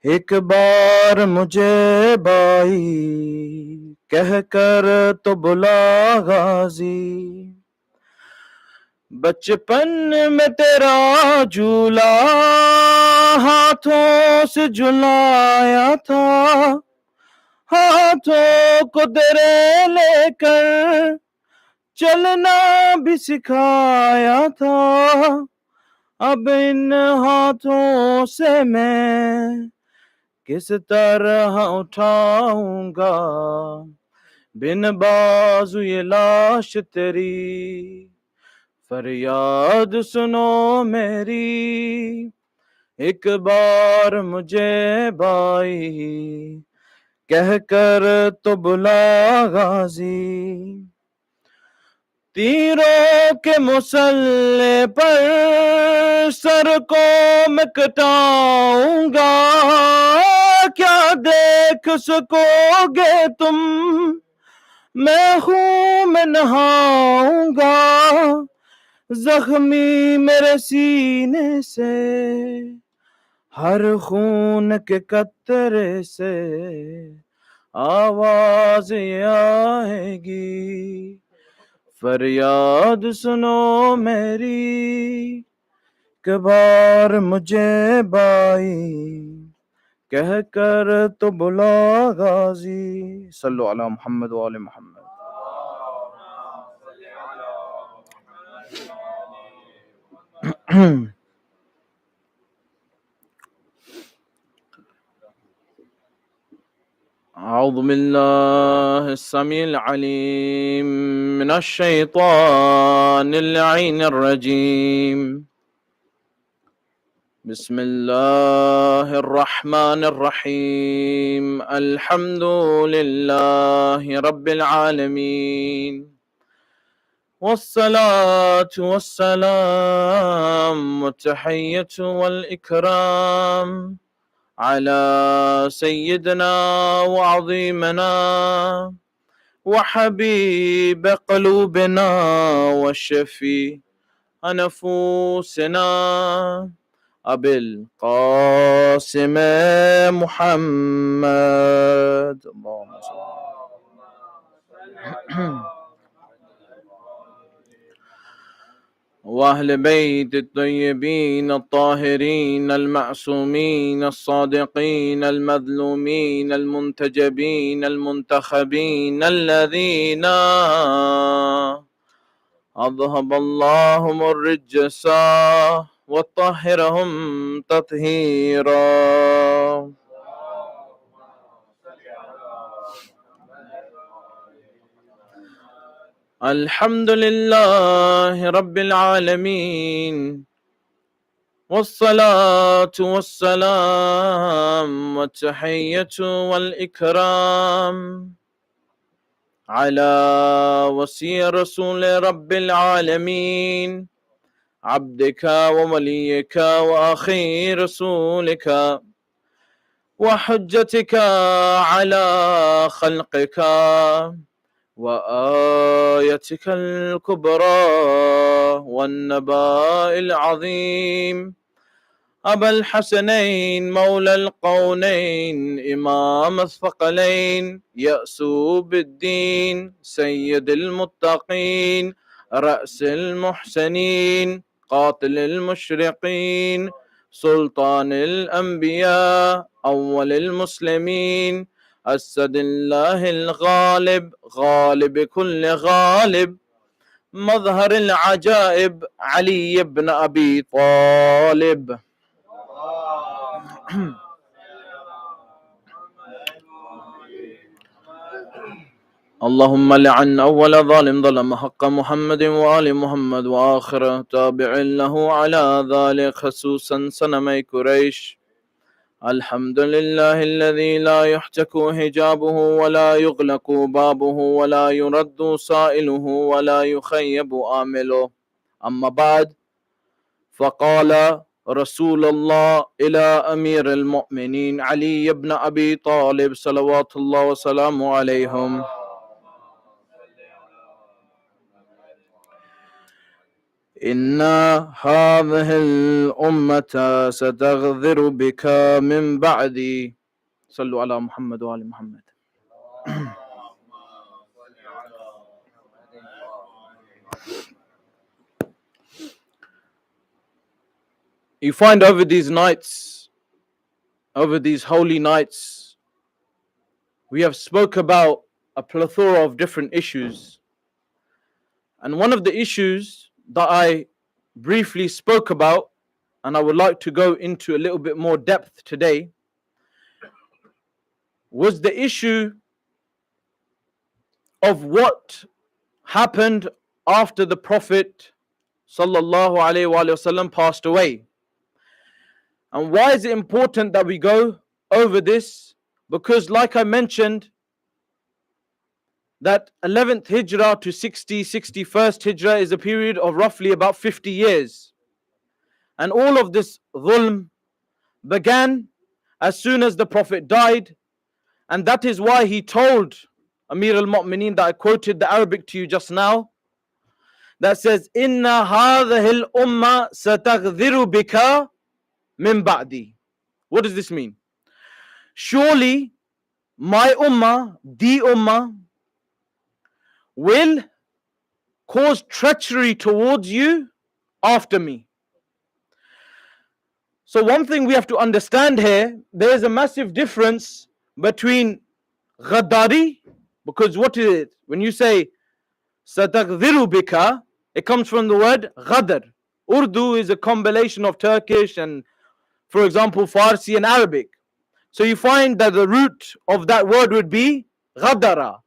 ایک بار مجھے بائی کہہ کر تو بلا غازی، بچپن میں تیرا جھولا ہاتھوں سے جھلایا تھا، ہاتھوں کو تیرے لے کر چلنا بھی سکھایا تھا، اب ان ہاتھوں سے میں کس طرح اٹھاؤں گا بن بازو یہ لاش تیری، فریاد سنو میری، ایک بار مجھے بائی کہہ کر تو بلا غازی، تیروں کے مسلح پر سر کو میں کٹاؤں گا، کیا دیکھ سکو گے تم میں خون میں نہاؤں گا، زخمی میرے سینے سے ہر خون کے قطرے سے آواز یہ آئے گی، فریاد سنو میری، کبار مجھے بائی کہہ کر تو بلا غازی، صلو علی محمد و آل محمد۔ اعوذ باللہ السمیع العلیم من الشیطان اللعین الرجیم، بسم اللہ الرحمن الرحیم، الحمد للہ رب العالمین، والصلاة والسلام والتحیة والإکرام على سيدنا وعظيمنا وحبيب قلوبنا والشفيع نفوسنا أبي القاسم محمد، اللهم صل وأهل بيت الطيبين الطاهرين المعصومين الصادقين المظلومين المنتجبين المنتخبين الذين أذهب اللهم الرجس وطهرهم تطهيرا، الحمد لله رب العالمين، والصلاة والسلام والتحية والإكرام على وصي رسول رب العالمين، عبدك ووليك وأخي رسولك وحجتك على خلقك وآيتك الكبرى والنباء العظيم، أبا الحسنين مولى القونين إمام الثقلين يأسوب الدين سيد المتقين رأس المحسنين قاتل المشرقين سلطان الأنبياء أول المسلمين أسد الله الغالب غالب كل غالب مظهر العجائب علي بن أبي طالب، اللهم لعن أول ظالم ظلم حق محمد وآل محمد وآخر تابع له على ذلك خصوصا صنمي قريش، الحمد لله الذي لا يحتك حجابه ولا يغلق بابه ولا يرد سائله ولا يخيب آمله، أما بعد، فقال رسول الله إلى أمير المؤمنين علي بن أبي طالب صلوات الله وسلامه عليهم، إن هذه الأمة ستغذر بك من بعدي. صلوا على محمد وآل محمد. You find over these nights, over these holy nights, we have spoke about a plethora of different issues. And one of the issues that I briefly spoke about, and I would like to go into a little bit more depth today, was the issue of what happened after the Prophet sallallahu alaihi wasallam passed away. And why is it important that we go over this? Because like I mentioned, that 11th Hijrah to 61st Hijrah is a period of roughly about 50 years. And all of this dhulm began as soon as the Prophet died. And that is why he told Amir al-Mu'mineen, that I quoted the Arabic to you just now, that says, Inna hadhihi al-umma sataghdiru bika min ba'di. What does this mean? Surely my ummah, the ummah, will cause treachery towards you after me. So one thing we have to understand here, there is a massive difference between ghadari, because what is it? When you say sataghdiru bika, it comes from the word ghadar. Urdu is a combination of Turkish and, for example, Farsi and Arabic. So you find that the root of that word would be ghadara.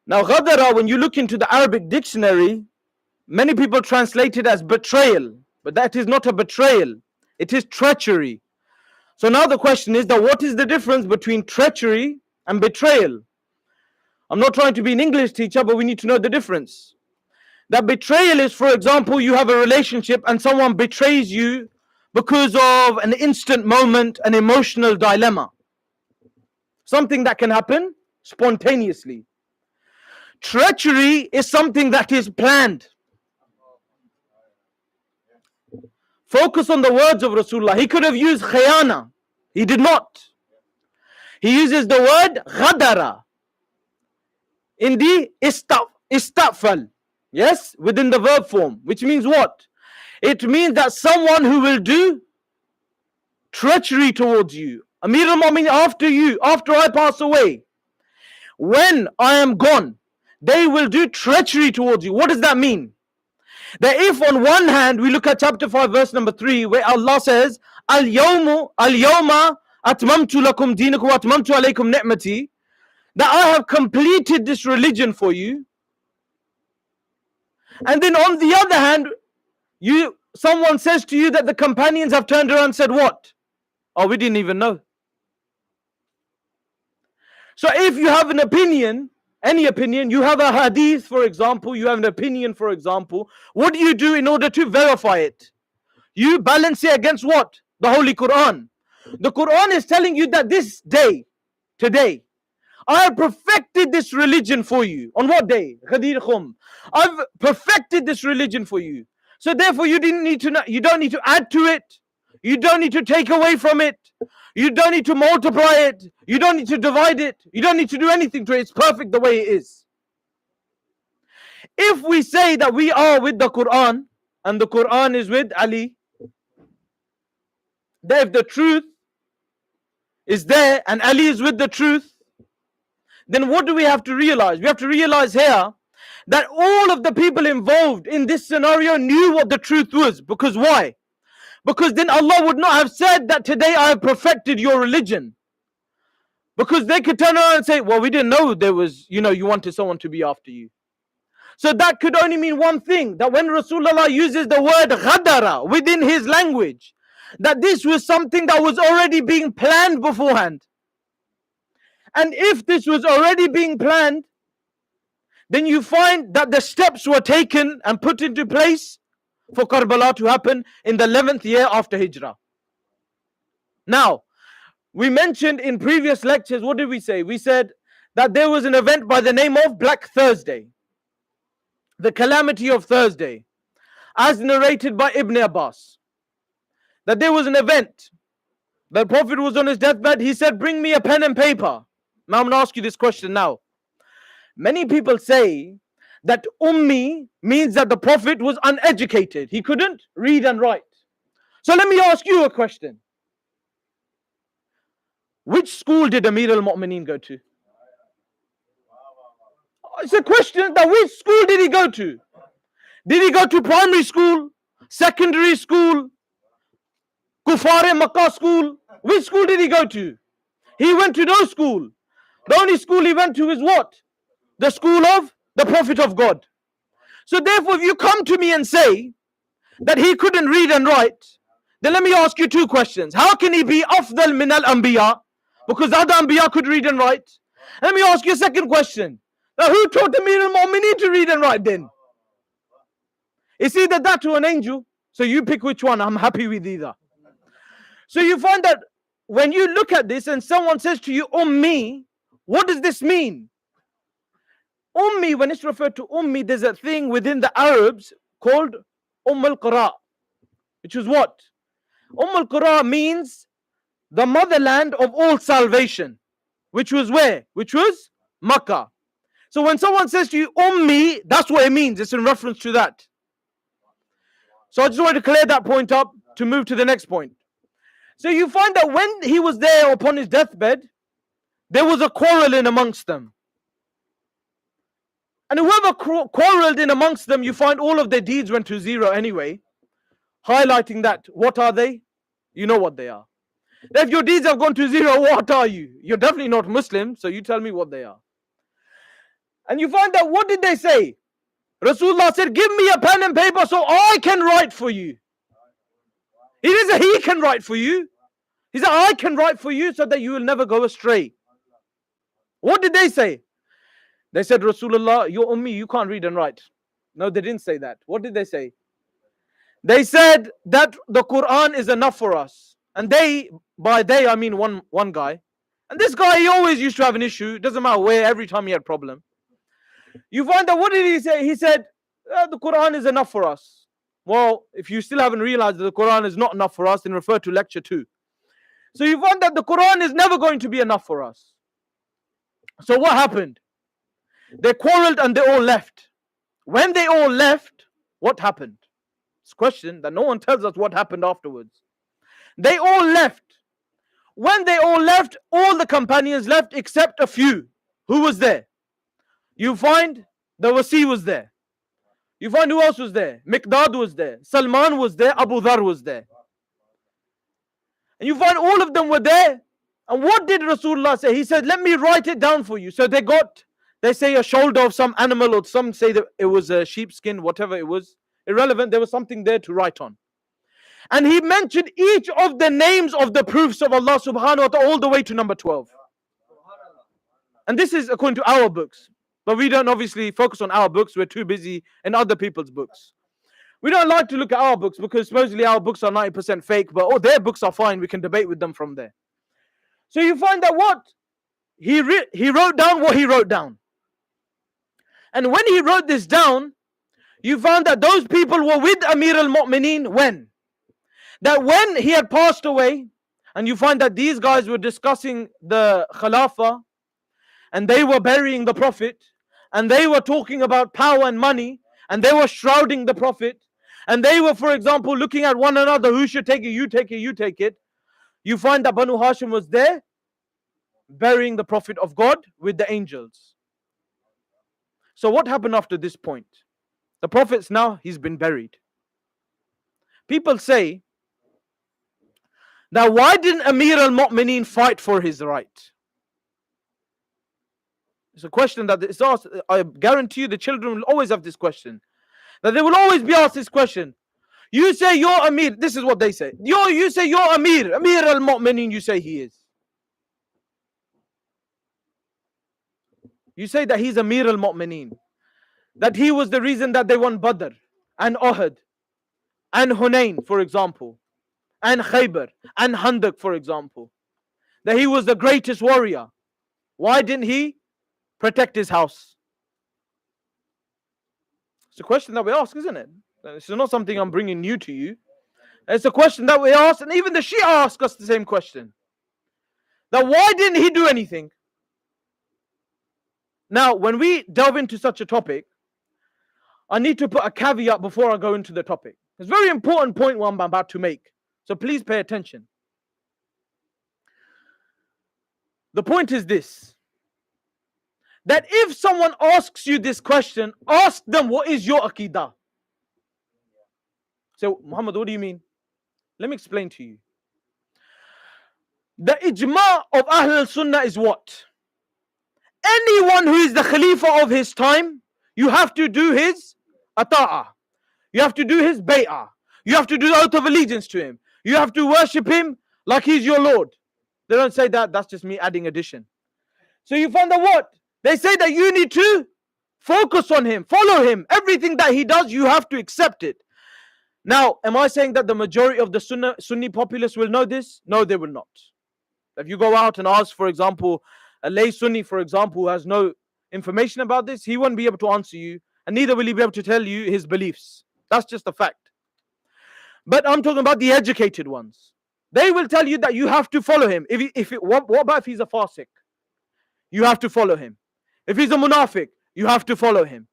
Now ghadara, when you look into the Arabic dictionary, many people translate it as betrayal, but that is not a betrayal. It is treachery. So now the question is that what is the difference between treachery and betrayal? I'm not trying to be an English teacher, but we need to know the difference. That betrayal is, for example, you have a relationship and someone betrays you because of an instant moment, an emotional dilemma. Something that can happen spontaneously. Treachery is something that is planned. Focus on the words of Rasulullah. He could have used khayana. He did not. He uses the word ghadara in the istafal. Yes, within the verb form, which means what? It means that someone who will do treachery towards you. Amir al-Mu'minin, after I pass away, when I am gone, they will do treachery towards you. What does that mean? That if on one hand we look at chapter 5 verse number 3, where Allah says, Al-yawma atmamtu lakum dinakum wa atmamtu alaykum ni'mati, that I have completed this religion for you. And then on the other hand, someone says to you that the companions have turned around and said what? Oh, we didn't even know. So if you have an opinion, any opinion, you have a hadith, for example, you have an opinion, for example, what do you do in order to verify it? You balance it against what? The Holy Quran. The Quran is telling you that this day, today, I have perfected this religion for you. On what day? Ghadir Khum. I've perfected this religion for you. So therefore you don't need to add to it. You don't need to take away from it. You don't need to multiply it. You don't need to divide it. You don't need to do anything to it. It's perfect the way it is. If we say that we are with the Quran and the Quran is with Ali, that if the truth is there and Ali is with the truth, then what do we have to realize? We have to realize here that all of the people involved in this scenario knew what the truth was. Because why? Because then Allah would not have said that today I have perfected your religion. Because they could turn around and say, well, we didn't know there was, you wanted someone to be after you. So that could only mean one thing, that when Rasulullah uses the word ghadara within his language, that this was something that was already being planned beforehand. And if this was already being planned, then you find that the steps were taken and put into place for Karbala to happen in the 11th year after Hijrah. Now, we mentioned in previous lectures, what did we say? We said that there was an event by the name of Black Thursday, the calamity of Thursday. as narrated by Ibn Abbas, that there was an event. The Prophet was on his deathbed. He said, bring me a pen and paper. Now I'm going to ask you this question now. Many people say that Ummi means that the Prophet was uneducated. He couldn't read and write. So let me ask you a question. Which school did Amir al-Mu'mineen go to? It's a question that which school did he go to? Did he go to primary school, secondary school, Kufar Makkah school? Which school did he go to? He went to no school. The only school he went to is what? The school of the Prophet of God. So therefore, if you come to me and say that he couldn't read and write, then let me ask you two questions. How can he be afdal min al-anbiya? Because other anbiya could read and write. Let me ask you a second question. Now who taught Amir al-Mu'mineen to read and write then? It's either that or an angel. So you pick which one. I'm happy with either. So you find that when you look at this and someone says to you, Ummi, what does this mean? Ummi, when it's referred to Ummi, there's a thing within the Arabs called al-Qura, which is what? al-Qura means the motherland of all salvation, which was where? Which was Makkah. So when someone says to you, Ummi, that's what it means. It's in reference to that. So I just wanted to clear that point up to move to the next point. So you find that when he was there upon his deathbed, there was a quarrel in amongst them. And whoever quarreled in amongst them, you find all of their deeds went to zero anyway. Highlighting that, what are they? You know what they are. If your deeds have gone to zero, what are you? You're definitely not Muslim, so you tell me what they are. And you find that, what did they say? Rasulullah said, give me a pen and paper so I can write for you. He didn't say he can write for you. He said, I can write for you so that you will never go astray. What did they say? They said, Rasulullah, you're Ummi, you can't read and write. No, they didn't say that. What did they say? They said that the Quran is enough for us. And they, by they, I mean one guy. And this guy, he always used to have an issue. It doesn't matter where, every time he had a problem. You find that, what did he say? He said, the Quran is enough for us. Well, if you still haven't realized that the Quran is not enough for us, then refer to lecture 2. So you find that the Quran is never going to be enough for us. So what happened? They quarreled and they all left. When they all left, what happened? It's a question that no one tells us what happened afterwards. They all left. When they all left, all the companions left except a few. Who was there? You find the Wasi was there. You find who else was there? Miqdad was there. Salman was there. Abu Dhar was there. And you find all of them were there. And what did Rasulullah say? He said, let me write it down for you. So they say a shoulder of some animal, or some say that it was a sheepskin, whatever it was. Irrelevant. There was something there to write on. And he mentioned each of the names of the proofs of Allah subhanahu wa ta'ala all the way to number 12. And this is according to our books. But we don't obviously focus on our books. We're too busy in other people's books. We don't like to look at our books because supposedly our books are 90% fake, but their books are fine. We can debate with them from there. So you find that what? He wrote down what he wrote down. And when he wrote this down, you found that those people were with Amir al-Mu'mineen when? That when he had passed away, and you find that these guys were discussing the Khilafah, and they were burying the Prophet, and they were talking about power and money, and they were shrouding the Prophet, and they were, for example, looking at one another, who should take it, you take it, you take it. You find that Banu Hashim was there, burying the Prophet of God with the angels. So what happened after this point? The Prophet's now, he's been buried. People say that why didn't Amir al-Mu'mineen fight for his right? It's a question that is asked. I guarantee you the children will always have this question. That they will always be asked this question. You say you're Amir. This is what they say. You say you're Amir. Amir al-Mu'mineen, you say he is. You say that he's Amir al-Mu'mineen. That he was the reason that they won Badr and Uhud and Hunain, for example, and Khaybar and Handak, for example. That he was the greatest warrior. Why didn't he protect his house? It's a question that we ask, isn't it? This is not something I'm bringing new to you. It's a question that we ask, and even the Shia ask us the same question. That why didn't he do anything? Now, when we delve into such a topic, I need to put a caveat before I go into the topic. It's a very important point what I'm about to make. So please pay attention. The point is this. That if someone asks you this question, ask them, what is your Aqidah? So, Muhammad, what do you mean? Let me explain to you. The ijma of Ahl al-Sunnah is what? Anyone who is the Khalifa of his time, you have to do his ata'ah. You have to do his bay'ah. You have to do the oath of allegiance to him. You have to worship him like he's your Lord. They don't say that. That's just me adding addition. So you find that what? They say that you need to focus on him, follow him. Everything that he does, you have to accept it. Now, am I saying that the majority of the Sunni populace will know this? No, they will not. If you go out and ask, for example, a lay Sunni, for example, who has no information about this, he won't be able to answer you, and neither will he be able to tell you his beliefs. That's just a fact. But I'm talking about the educated ones. They will tell you that you have to follow him. What about if he's a fasik? You have to follow him. If he's a munafiq, you have to follow him.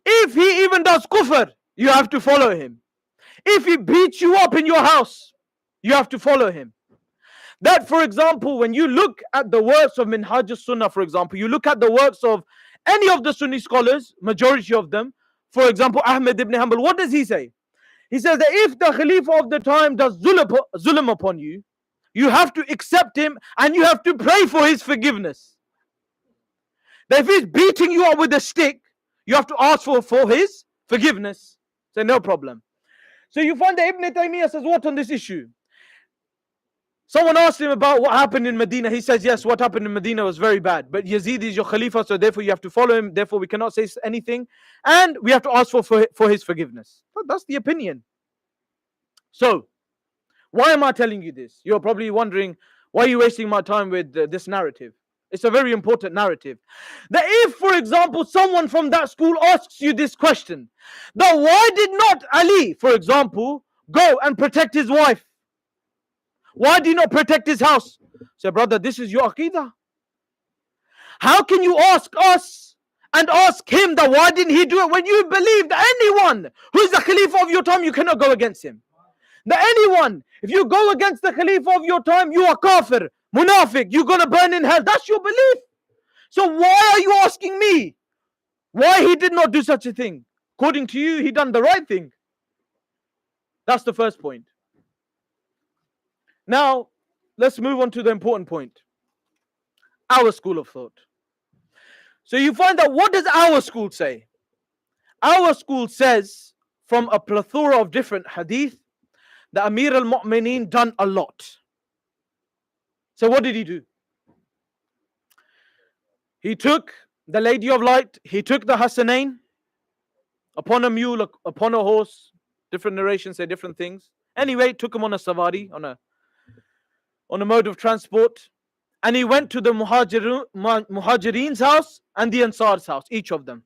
If he even does kufr, you have to follow him. If he beats you up in your house, you have to follow him. That, for example, when you look at the works of Minhaj al-Sunnah, for example, you look at the works of any of the Sunni scholars, majority of them, for example, Ahmed ibn Hanbal, what does he say? He says that if the Khalifa of the time does zulm upon you, you have to accept him and you have to pray for his forgiveness. That if he's beating you up with a stick, you have to ask for his forgiveness. Say, no problem. So you find that Ibn Taymiyyah says what on this issue? Someone asked him about what happened in Medina. He says, yes, what happened in Medina was very bad. But Yazid is your Khalifa, so therefore you have to follow him. Therefore we cannot say anything. And we have to ask for his forgiveness. But that's the opinion. So, why am I telling you this? You're probably wondering, why are you wasting my time with this narrative? It's a very important narrative. That if, for example, someone from that school asks you this question, that why did not Ali, for example, go and protect his wife? Why did he not protect his house? Say, brother, this is your Aqidah. How can you ask us and ask him that why didn't he do it when you believe that anyone who is the Khalifa of your time, you cannot go against him? That anyone, if you go against the Khalifa of your time, you are kafir, munafiq, you're going to burn in hell. That's your belief. So why are you asking me why he did not do such a thing? According to you, he done the right thing. That's the first point. Now, let's move on to the important point. Our school of thought. So you find that what does our school say? Our school says, from a plethora of different hadith, the Amir al-Mu'mineen done a lot. So what did he do? He took the Lady of Light, he took the Hassanain upon a mule, upon a horse. Different narrations say different things. Anyway, took him on a savari, on a mode of transport. And he went to the Muhajireen's house and the Ansar's house, each of them.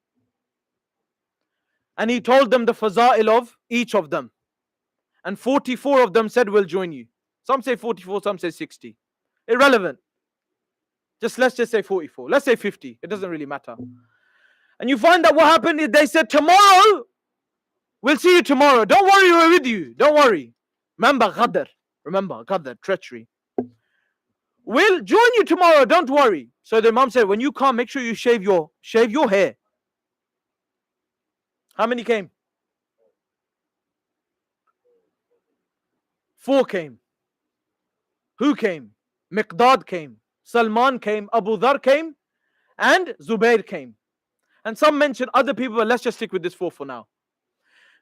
And he told them the faza'il of each of them. And 44 of them said, we'll join you. Some say 44, some say 60. Irrelevant. Let's just say 44. Let's say 50. It doesn't really matter. And you find that what happened is they said, tomorrow, we'll see you tomorrow. Don't worry, we're with you. Don't worry. Remember, Ghadr. Remember, Ghadr, treachery. We'll join you tomorrow. Don't worry. So the Imam said, when you come, make sure you shave your hair. How many came? 4 came. Who came? Miqdad came. Salman came. Abu Dhar came. And Zubair came. And some mention other people, but let's just stick with this 4 for now.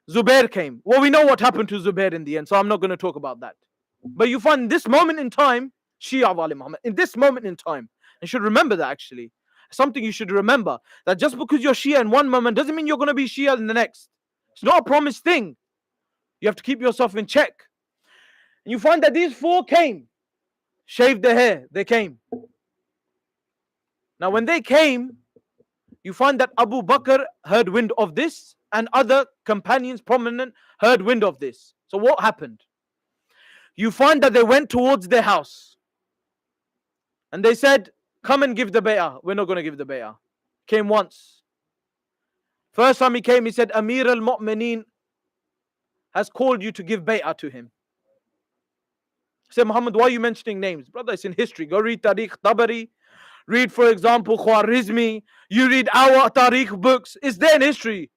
Zubair came. Well, we know what happened to Zubair in the end, so I'm not going to talk about that. But you find this moment in time, Shia Wali Muhammad, in this moment in time, and you should remember that actually. Something you should remember, that just because you're Shia in one moment doesn't mean you're going to be Shia in the next. It's not a promised thing. You have to keep yourself in check. And you find that these 4 came, shaved their hair, they came. Now when they came, you find that Abu Bakr heard wind of this and other companions, prominent, heard wind of this. So what happened? You find that they went towards their house and they said, come and give the bay'ah. We're not going to give the bay'ah. Came once. First time he came, he said, Amir al-Mu'mineen has called you to give bay'ah to him. He said, Muhammad, why are you mentioning names? Brother, it's in history. Go read Tariq Tabari. Read, for example, Khwarizmi. You read our Tariq books. It's there in history.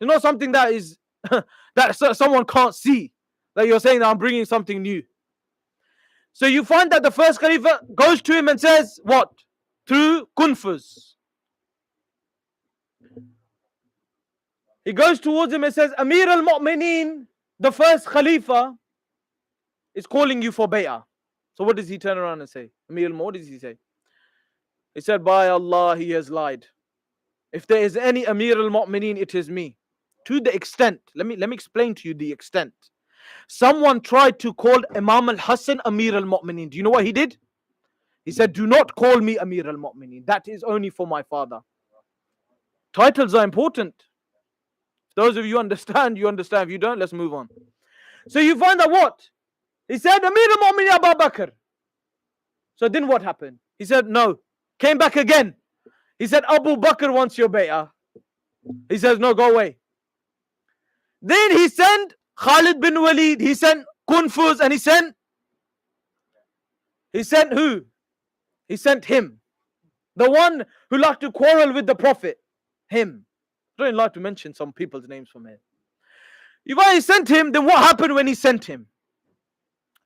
It's not something that is that someone can't see. That you're saying that I'm bringing something new. So you find that the first Khalifa goes to him and says, what? Through Kunfuz. He goes towards him and says, Amir al-Mu'mineen, the first Khalifa, is calling you for bay'ah. So what does he turn around and say? Amir al-Mu'mineen, what does he say? He said, by Allah, he has lied. If there is any Amir al-Mu'mineen, it is me. To the extent, let me explain to you the extent. Someone tried to call Imam al-Hassan Amir al-Mu'mineen. Do you know what he did? He said, do not call me Amir al-Mu'mineen. That is only for my father. Titles are important. Those of you understand, you understand. If you don't, let's move on. So you find that what? He said, Amir al-Mu'mineen Abu Bakr. So then what happened? He said, no. Came back again. He said, Abu Bakr wants your bay'ah. He says, no, go away. Then he sent Khalid bin Walid. He sent Kunfuz and he sent who? He sent him. The one who liked to quarrel with the Prophet. Him. I don't like to mention some people's names from here. If I sent him, then what happened when he sent him?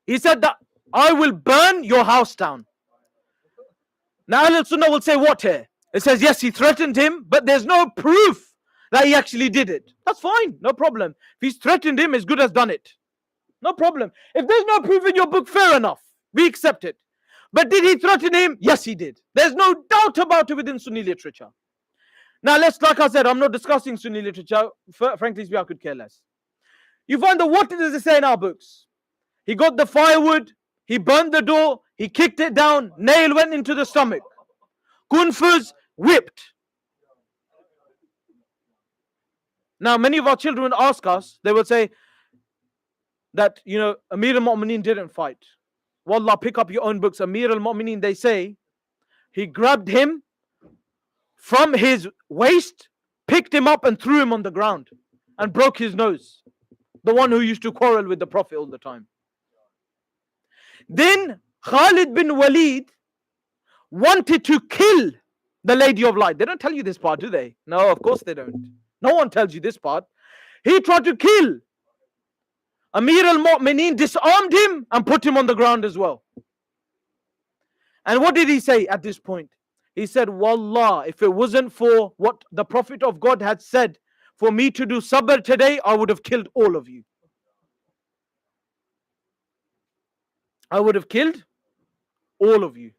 He said that I will burn your house down. Now Al-Sunnah will say what here? It says yes, he threatened him, but there's no proof that he actually did it. That's fine, no problem. If he's threatened him, as good as done it. No problem. If there's no proof in your book, fair enough. We accept it. But did he threaten him? Yes, he did. There's no doubt about it within Sunni literature. Now let's, like I said, I'm not discussing Sunni literature. Frankly speaking, I could care less. You find that what does it say in our books? He got the firewood, he burned the door, he kicked it down, nail went into the stomach. Kunfuz whipped. Now, many of our children ask us, they will say that, Amir al-Mu'mineen didn't fight. Wallah, pick up your own books. Amir al-Mu'mineen, they say, he grabbed him from his waist, picked him up and threw him on the ground and broke his nose. The one who used to quarrel with the Prophet all the time. Then Khalid bin Walid wanted to kill the Lady of Light. They don't tell you this part, do they? No, of course they don't. No one tells you this part. He tried to kill Amir al-Mu'mineen, disarmed him and put him on the ground as well. And what did he say at this point? He said, Wallah, if it wasn't for what the Prophet of God had said, for me to do sabr today, I would have killed all of you. I would have killed all of you.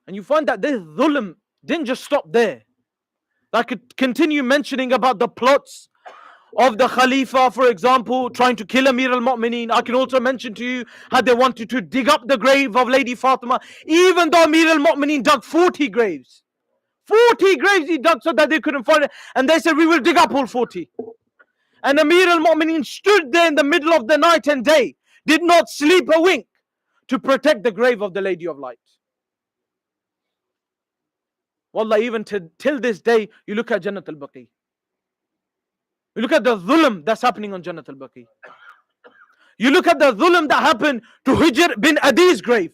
And you find that this dhulm didn't just stop there. I could continue mentioning about the plots of the Khalifa, for example, trying to kill Amir al-Mu'mineen. I can also mention to you how they wanted to dig up the grave of Lady Fatima, even though Amir al-Mu'mineen dug 40 graves. 40 graves he dug so that they couldn't find it. And they said, we will dig up all 40. And Amir al-Mu'mineen stood there in the middle of the night and day, did not sleep a wink to protect the grave of the Lady of Light. Wallah, even till this day, you look at Jannat al-Baqi. You look at the dhulm that's happening on Jannat al-Baqi. You look at the dhulm that happened to Hujr bin Adi's grave.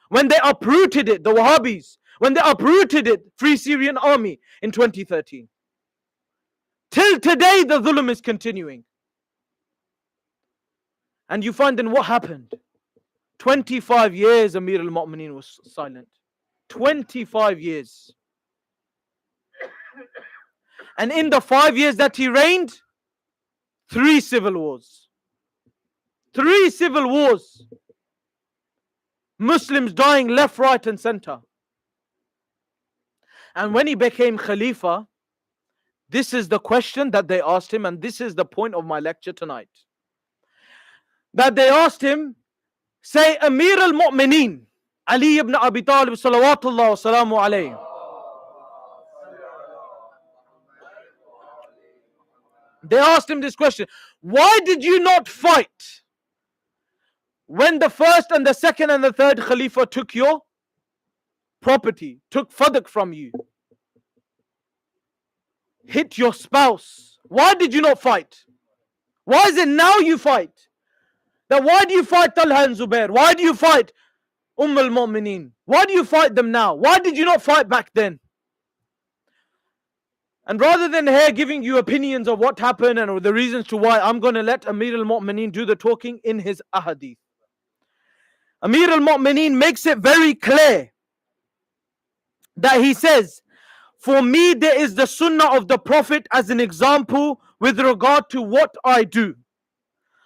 When they uprooted it, the Wahhabis, when they uprooted it, Free Syrian Army in 2013. Till today, the dhulm is continuing. And you find then what happened? 25 years Amir al-Mu'mineen was silent. 25 years. And in the 5 years that he reigned, 3 civil wars. 3 civil wars. Muslims dying left, right and center. And when he became Khalifa, this is the question that they asked him, and this is the point of my lecture tonight. That they asked him, say Amir al-Mu'mineen, Ali ibn Abi Talib salawatullah wa salamu alayhi. They asked him this question: why did you not fight when the first and the second and the third Khalifa took your property, took fadak from you, hit your spouse? Why did you not fight? Why is it now you fight? That why do you fight Talha and Zubair? Why do you fight al-Mu'mineen? Why do you fight them now? Why did you not fight back then? And rather than here giving you opinions of what happened and the reasons to why, I'm going to let Amir al-Mu'mineen do the talking in his ahadith. Amir al-Mu'mineen makes it very clear that he says, for me there is the sunnah of the Prophet as an example with regard to what I do.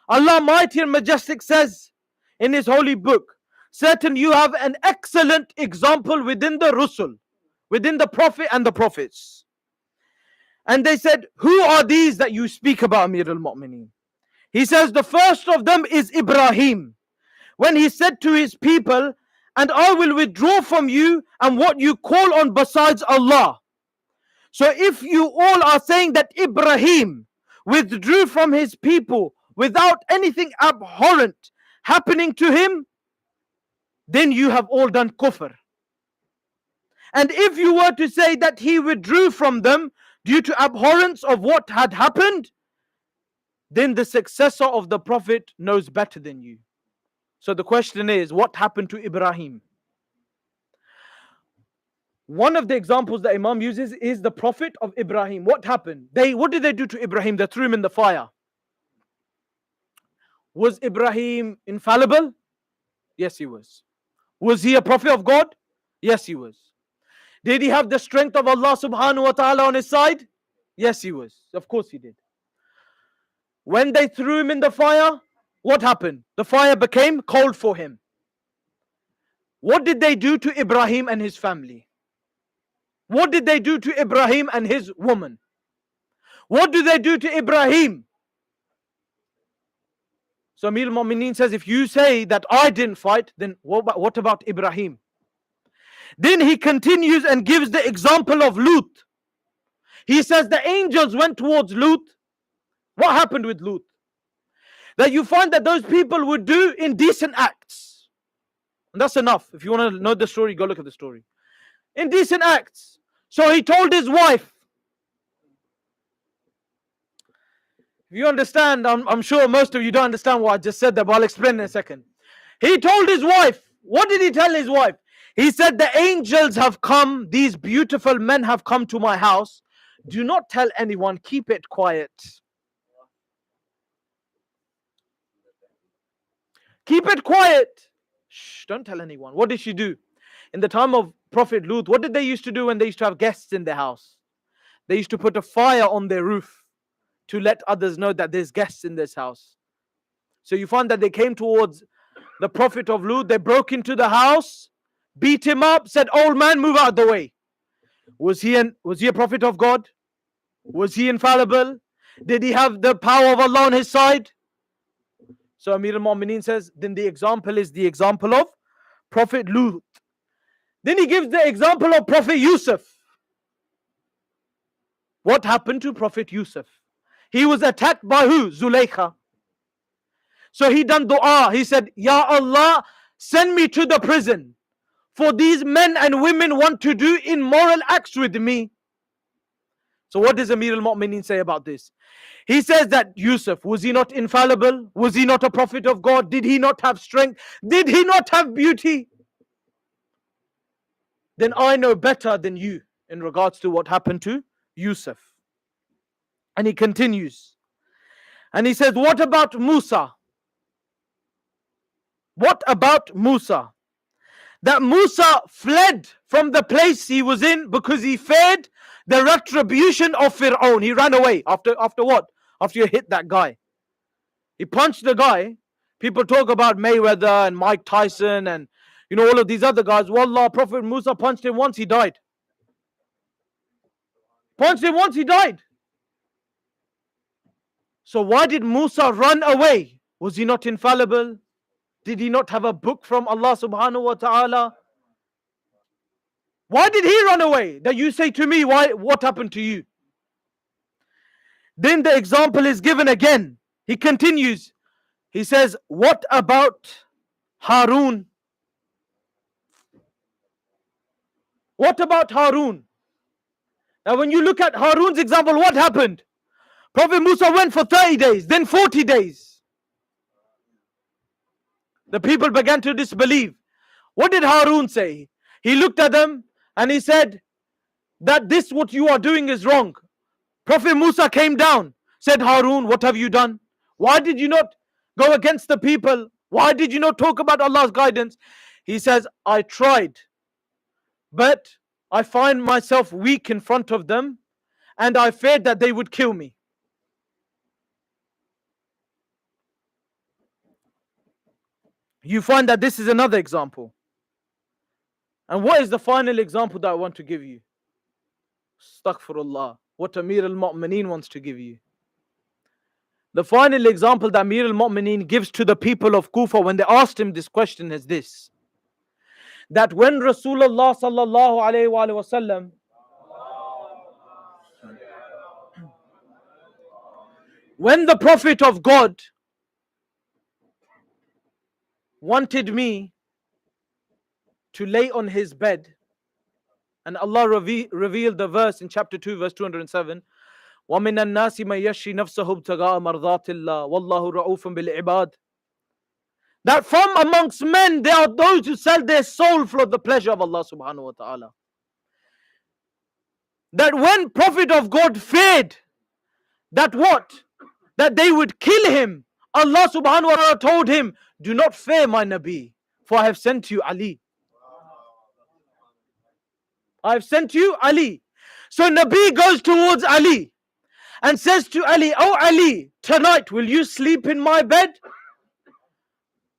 Allah Mighty and Majestic says in his holy book, certain you have an excellent example within the Rusul, within the Prophet and the Prophets. And they said, who are these that you speak about, Amir al-Mu'mineen? He says, the first of them is Ibrahim, when he said to his people, and I will withdraw from you and what you call on besides Allah. So if you all are saying that Ibrahim withdrew from his people without anything abhorrent happening to him, then you have all done kufr. And if you were to say that he withdrew from them due to abhorrence of what had happened, then the successor of the Prophet knows better than you. So the question is, what happened to Ibrahim? One of the examples that Imam uses is the Prophet of Ibrahim. What happened? What did they do to Ibrahim? They threw him in the fire. Was Ibrahim infallible? Yes, he was. Was he a prophet of God? Yes, he was. Did he have the strength of Allah subhanahu wa ta'ala on his side? Yes, he was. Of course he did. When they threw him in the fire, what happened? The fire became cold for him. What did they do to Ibrahim and his family? What did they do to Ibrahim and his woman? What do they do to Ibrahim? So Amir al-Mu'mineen says, if you say that I didn't fight, then what about Ibrahim? Then he continues and gives the example of Lut. He says the angels went towards Lut. What happened with Lut? That you find that those people would do indecent acts. And that's enough. If you want to know the story, go look at the story. Indecent acts. So he told his wife. If you understand, I'm sure most of you don't understand what I just said there, but I'll explain in a second. He told his wife. What did he tell his wife? He said, the angels have come, these beautiful men have come to my house. Do not tell anyone, keep it quiet. Keep it quiet. Shh, don't tell anyone. What did she do? In the time of Prophet Lut, what did they used to do when they used to have guests in their house? They used to put a fire on their roof to let others know that there's guests in this house. So you find that they came towards the Prophet of Lut, they broke into the house, beat him up, said, old man, move out of the way. Was he a prophet of God? Was he infallible? Did he have the power of Allah on his side? So Amir al-Mu'mineen says, then the example is the example of Prophet Lut. Then he gives the example of Prophet Yusuf. What happened to Prophet Yusuf? He was attacked by who? Zulaykha. So he done dua. He said, Ya Allah, send me to the prison. For these men and women want to do immoral acts with me. So what does Amir al-Mu'mineen say about this? He says that Yusuf, was he not infallible? Was he not a prophet of God? Did he not have strength? Did he not have beauty? Then I know better than you in regards to what happened to Yusuf. And he continues. And he says, what about Musa? What about Musa? That Musa fled from the place he was in because he feared the retribution of Fir'aun. He ran away. After what? After you hit that guy. He punched the guy. People talk about Mayweather and Mike Tyson and all of these other guys. Wallah, Prophet Musa punched him once, he died. Punched him once, he died. So why did Musa run away? Was he not infallible? Did he not have a book from Allah subhanahu wa ta'ala? Why did he run away? That you say to me, what happened to you? Then the example is given again. He continues. He says, what about Harun? What about Harun? Now, when you look at Harun's example, what happened? Prophet Musa went for 30 days, then 40 days. The people began to disbelieve. What did Harun say? He looked at them and he said that this what you are doing is wrong. Prophet Musa came down, said, Harun, what have you done? Why did you not go against the people? Why did you not talk about Allah's guidance? He says, I tried, but I find myself weak in front of them and I feared that they would kill me. You find that this is another example. And what is the final example that I want to give you? Astaghfirullah. What Amir al-Mu'mineen wants to give you. The final example that Amir al-Mu'mineen gives to the people of Kufa when they asked him this question is this. That when Rasulullah sallallahu alayhi wa sallam when the Prophet of God wanted me to lay on his bed, and Allah revealed the verse in chapter 2 verse 207, وَمِنَ النَّاسِ مَن يَشْرِي نَفْسَهُ ابْتِغَاءَ مَرْضَاتِ اللَّهِ وَاللَّهُ رَءُوفٌ بِالْعِبَادِ. That from amongst men there are those who sell their soul for the pleasure of Allah subhanahu wa ta'ala. That when Prophet of God feared that what? That they would kill him, Allah subhanahu wa ta'ala told him, do not fear my Nabi, for I have sent you Ali. I have sent you Ali. So Nabi goes towards Ali and says to Ali, oh Ali, tonight will you sleep in my bed?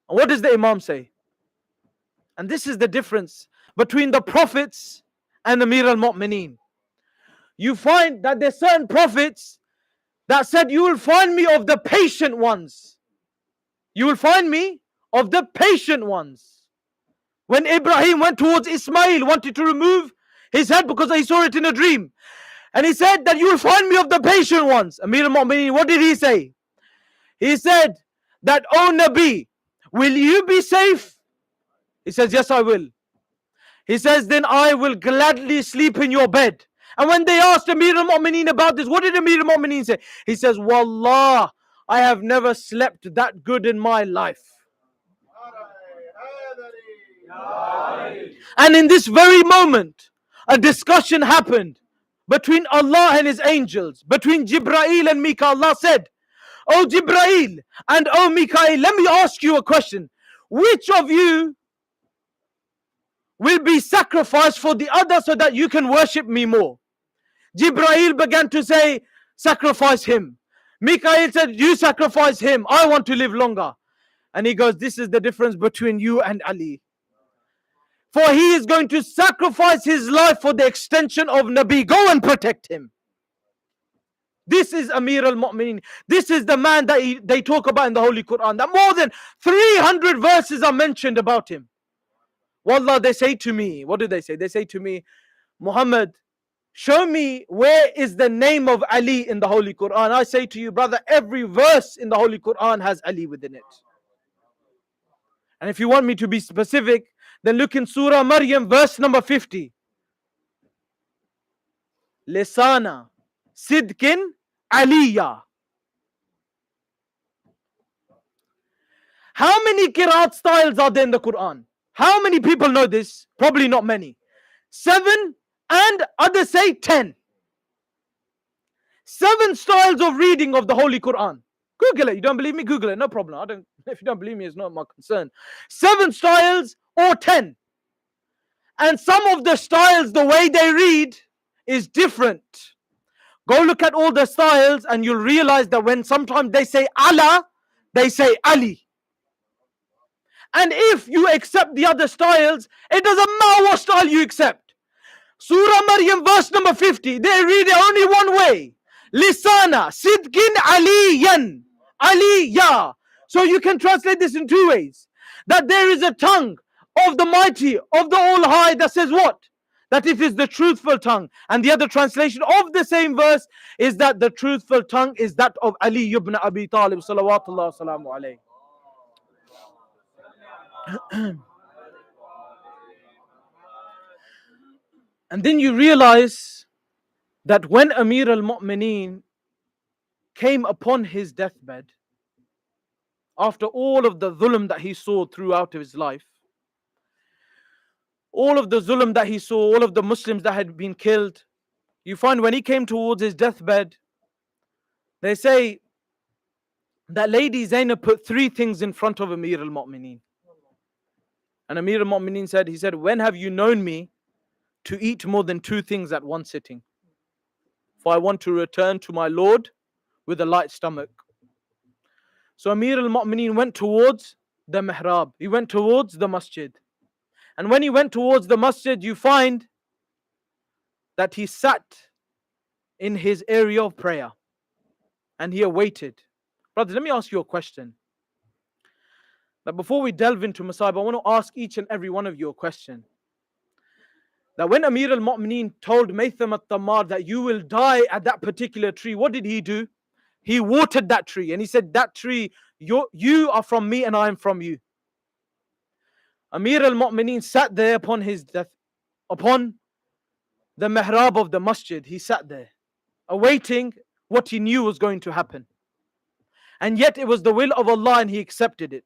And what does the Imam say? And this is the difference between the prophets and Amir al-Mu'mineen. You find that there are certain prophets that said, you will find me of the patient ones. You will find me of the patient ones. When Ibrahim went towards Ismail, wanted to remove his head because he saw it in a dream. And he said that you will find me of the patient ones. Amir al-Mu'mineen, what did he say? He said that, oh Nabi, will you be safe? He says, yes, I will. He says, then I will gladly sleep in your bed. And when they asked Amir al-Mu'mineen about this, what did Amir al-Mu'mineen say? He says, Wallah, I have never slept that good in my life. And in this very moment, a discussion happened between Allah and His angels, between Jibreel and Mikael. Allah said, oh Jibreel and oh Mikael, let me ask you a question. Which of you will be sacrificed for the other so that you can worship me more? Jibreel began to say, sacrifice him. Mikael said, you sacrifice him. I want to live longer. And he goes, this is the difference between you and Ali. For he is going to sacrifice his life for the extension of Nabi. Go and protect him. This is Amir al-Mu'mineen. This is the man that they talk about in the Holy Quran. That more than 300 verses are mentioned about him. Wallah, they say to me, what do they say? They say to me, Muhammad, show me where is the name of Ali in the Holy Quran. I say to you, brother, every verse in the Holy Quran has Ali within it. And if you want me to be specific, then look in Surah Maryam, verse number 50. Lisana Sidkin Aliyah. How many qiraat styles are there in the Quran? How many people know this? Probably not many. 7 and others say 10. 7 styles of reading of the Holy Quran. Google it. You don't believe me? Google it. No problem. If you don't believe me, it's not my concern. 7 styles or 10. And some of the styles, the way they read is different. Go look at all the styles and you'll realize that when sometimes they say Allah, they say Ali. And if you accept the other styles, it doesn't matter what style you accept. Surah Maryam verse number 50, they read it only one way. Lisana Sidkin Aliyan. Aliyah. So you can translate this in 2 ways. That there is a tongue of the mighty, of the all high that says what? that it is the truthful tongue. And the other translation of the same verse is that the truthful tongue is that of Ali ibn Abi Talib salawatullah salamu alayhi. And then you realize that when Amir al-Mu'mineen came upon his deathbed, after all of the dhulm that he saw throughout his life, all of the zulm that he saw, all of the Muslims that had been killed, you find when he came towards his deathbed, they say that Lady Zainab put three things in front of Amir al-Mu'mineen. And Amir al-Mu'mineen said, he said, when have you known me to eat more than two things at one sitting? For I want to return to my Lord with a light stomach. So Amir al-Mu'mineen went towards the mihrab. He went towards the masjid. And when he went towards the masjid, you find that he sat in his area of prayer and he awaited. Brothers, let me ask you a question. That before we delve into Masahib, I want to ask each and every one of you a question. That when Amir al-Mu'mineen told Maytham al-Tammar that you will die at that particular tree, what did he do? He watered that tree and he said, that tree, you are from me and I am from you. Amir al-Mu'mineen sat there upon his death, upon the mihrab of the masjid. He sat there, awaiting what he knew was going to happen. And yet it was the will of Allah and he accepted it.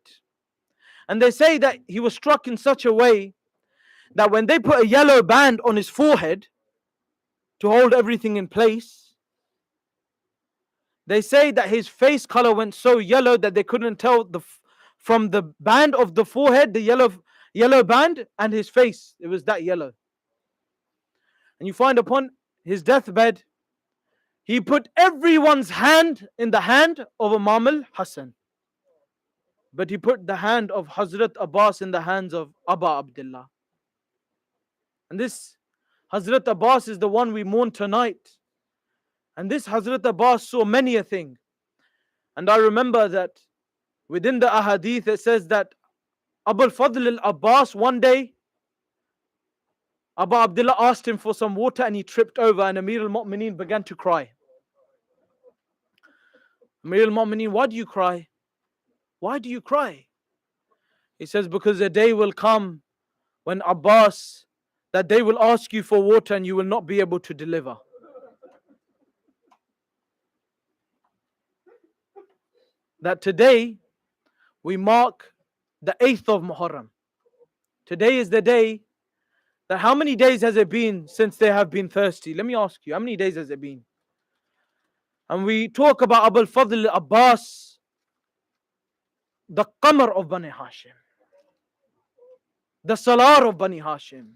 And they say that he was struck in such a way that when they put a yellow band on his forehead to hold everything in place, they say that his face color went so yellow that they couldn't tell from the band of the forehead, the yellow band, and his face. It was that yellow. And you find upon his deathbed, he put everyone's hand in the hand of Imam al-Hassan. But he put the hand of Hazrat Abbas in the hands of Aba Abdullah. And this Hazrat Abbas is the one we mourn tonight. And this Hazrat Abbas saw many a thing. And I remember that within the ahadith it says that Abul Fadl al-Abbas one day, Abu Abdullah asked him for some water and he tripped over and Amir al-Mu'mineen began to cry. Amir al-Mu'mineen, why do you cry? Why do you cry? He says, because a day will come when Abbas, that they will ask you for water and you will not be able to deliver. That today we mark the 8th of Muharram. Today is the day that how many days has it been since they have been thirsty? Let me ask you, how many days has it been? And we talk about Abul Fadl Abbas, the Qamar of Bani Hashim, the Salar of Bani Hashim,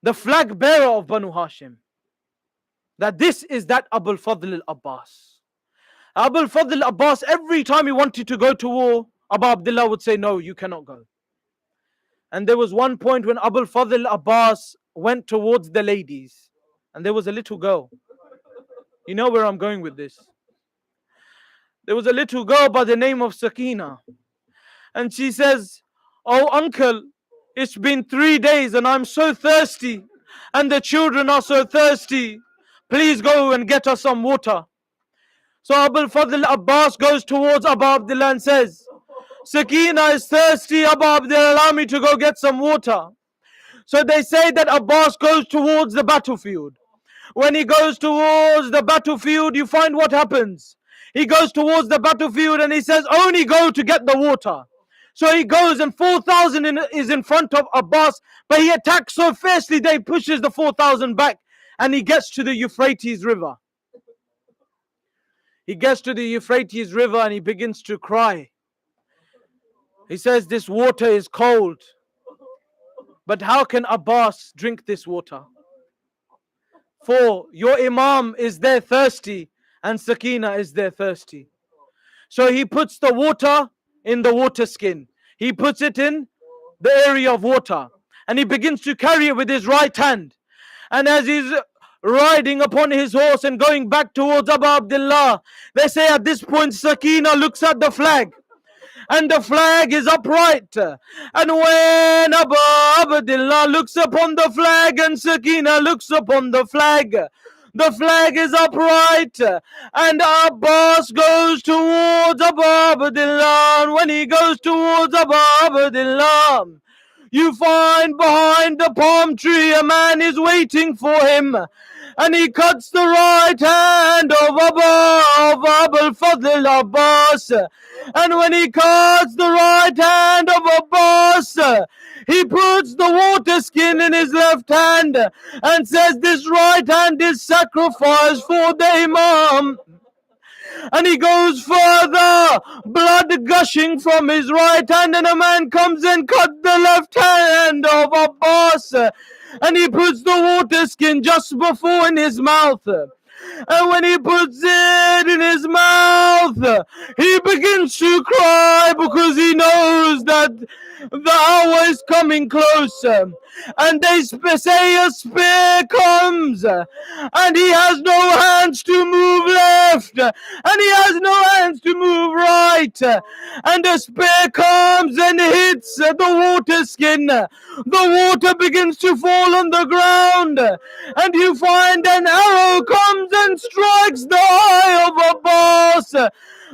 the flag bearer of Banu Hashim. That this is that Abul Fadl Abbas. Abul Fadl Abbas, every time he wanted to go to war, Abu Abdullah would say, no, you cannot go. And there was one point when Abul Fadl Abbas went towards the ladies, and there was a little girl. You know where I'm going with this. There was a little girl by the name of Sakina. And she says, oh uncle, it's been 3 days and I'm so thirsty. And the children are so thirsty. Please go and get us some water. So Abul Fadl Abbas goes towards Abu Abdullah and says, Sakina is thirsty, Abu Abdullah, allow me to go get some water. So they say that Abbas goes towards the battlefield. When he goes towards the battlefield, you find what happens. He goes towards the battlefield and he says, only go to get the water. So he goes and 4,000 is in front of Abbas, but he attacks so fiercely that he pushes the 4,000 back and he gets to the Euphrates River. He gets to the Euphrates River and he begins to cry. He says, this water is cold, but how can Abbas drink this water? For your Imam is there thirsty and Sakina is there thirsty. So he puts the water in the water skin. He puts it in the area of water and he begins to carry it with his right hand. And as he's riding upon his horse and going back towards Abu Abdullah, they say at this point Sakina looks at the flag and the flag is upright. And when Abu Abdullah looks upon the flag and Sakina looks upon the flag is upright, and Abbas goes towards Abu Abdullah. And when he goes towards Abu Abdullah, you find behind the palm tree a man is waiting for him, and he cuts the right hand of Abul Fadl Abbas. And when he cuts the right hand of Abbas, he puts the water skin in his left hand and says, "This right hand is sacrificed for the Imam." And he goes further, blood gushing from his right hand, and a man comes and cut the left hand of Abbas, and he puts the water skin just before in his mouth. And when he puts it in his mouth, he begins to cry because he knows that the hour is coming closer. And they say a spear comes, and he has no hands to move left, and he has no hands to move right. And the spear comes and hits the water skin. The water begins to fall on the ground, and you find an arrow comes and strikes the eye of Abbas.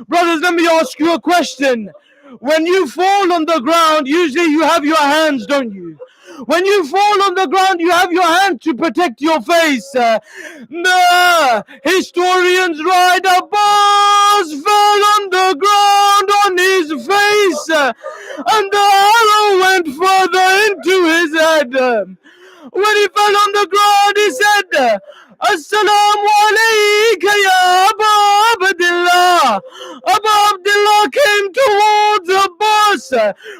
Brothers, let me ask you a question. When you fall on the ground, usually you have your hands, don't you? When you fall on the ground, you have your hand to protect your face. The historians write Abbas fell on the ground on his face, and the arrow went further into his head. When he fell on the ground, he said, "Assalamu alayka ya Abu Abdullah." Abu Abdullah came towards Abbas.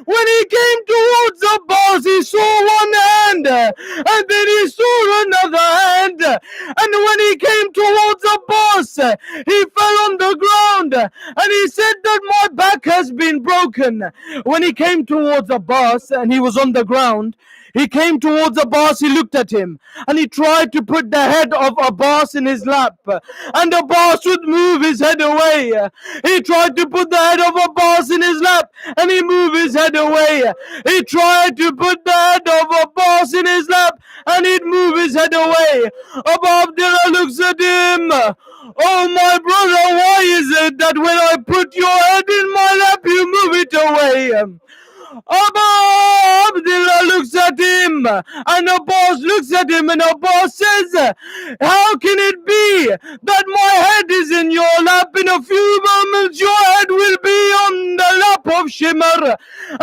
When he came towards Abbas, he saw one hand, and then he saw another hand. And when he came towards Abbas, he fell on the ground, and he said that my back has been broken. When he came towards Abbas, and he was on the ground, he came towards Abbas, he looked at him, and he tried to put the head of Abbas in his lap, and Abbas would move his head away. He tried to put the head of Abbas in his lap, and he moved his head away. He tried to put the head of Abbas in his lap, and he'd move his head away. Abu Abdullah looks at him. "Oh, my brother, why is it that when I put your head in my lap, you move it away?" Abu Abdullah looks at him, and Abbas looks at him, and Abbas says, "How can it be that my head is in your lap? In a few moments your head will be on the lap of Shimr,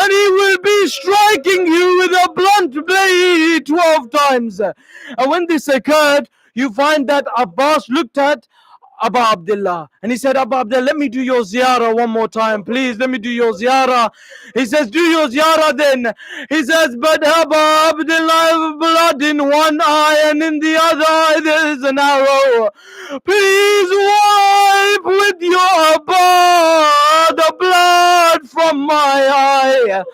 and he will be striking you with a blunt blade 12 times." And when this occurred, you find that Abbas looked at Abu Abdullah, and he said, "Abu Abdullah, let me do your ziyarah one more time, please. Let me do your ziyarah." He says, "Do your ziyarah then." He says, "But Abu Abdullah, I have blood in one eye, and in the other eye there is an arrow. Please wipe with your blood the blood from my eye."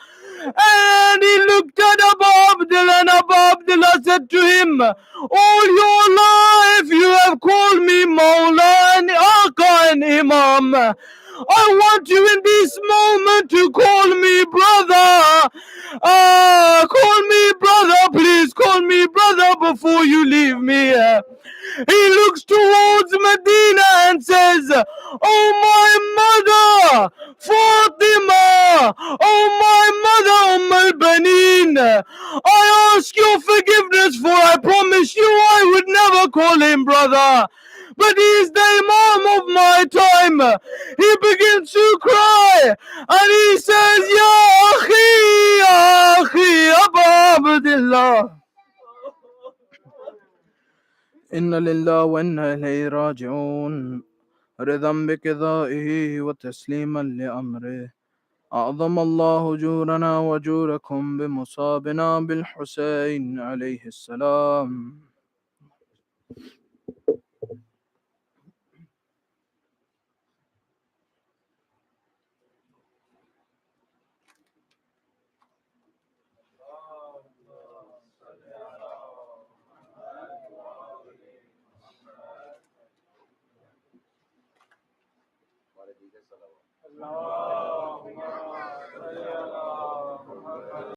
And he looked at Abu Abdullah, and Abu Abdullah said to him, "All your life you have called me Mawla and Aka and Imam. I want you in this moment to call me brother. Call me brother, please call me brother before you leave me." He looks towards Medina and says, "Oh my mother, Fatima, oh my mother, al-Banin, I ask your forgiveness, for I promise you I would never call him brother. But he is the Imam of my time." He begins to cry, and he says, "Ya Akhi, Abu Abdullah. Inna lillah wa inna ilayhi raji'un. رضا بقضائه وتسليما لأمره. أعظم الله جورنا وجوركم بمصابنا بالحسين عليه السلام.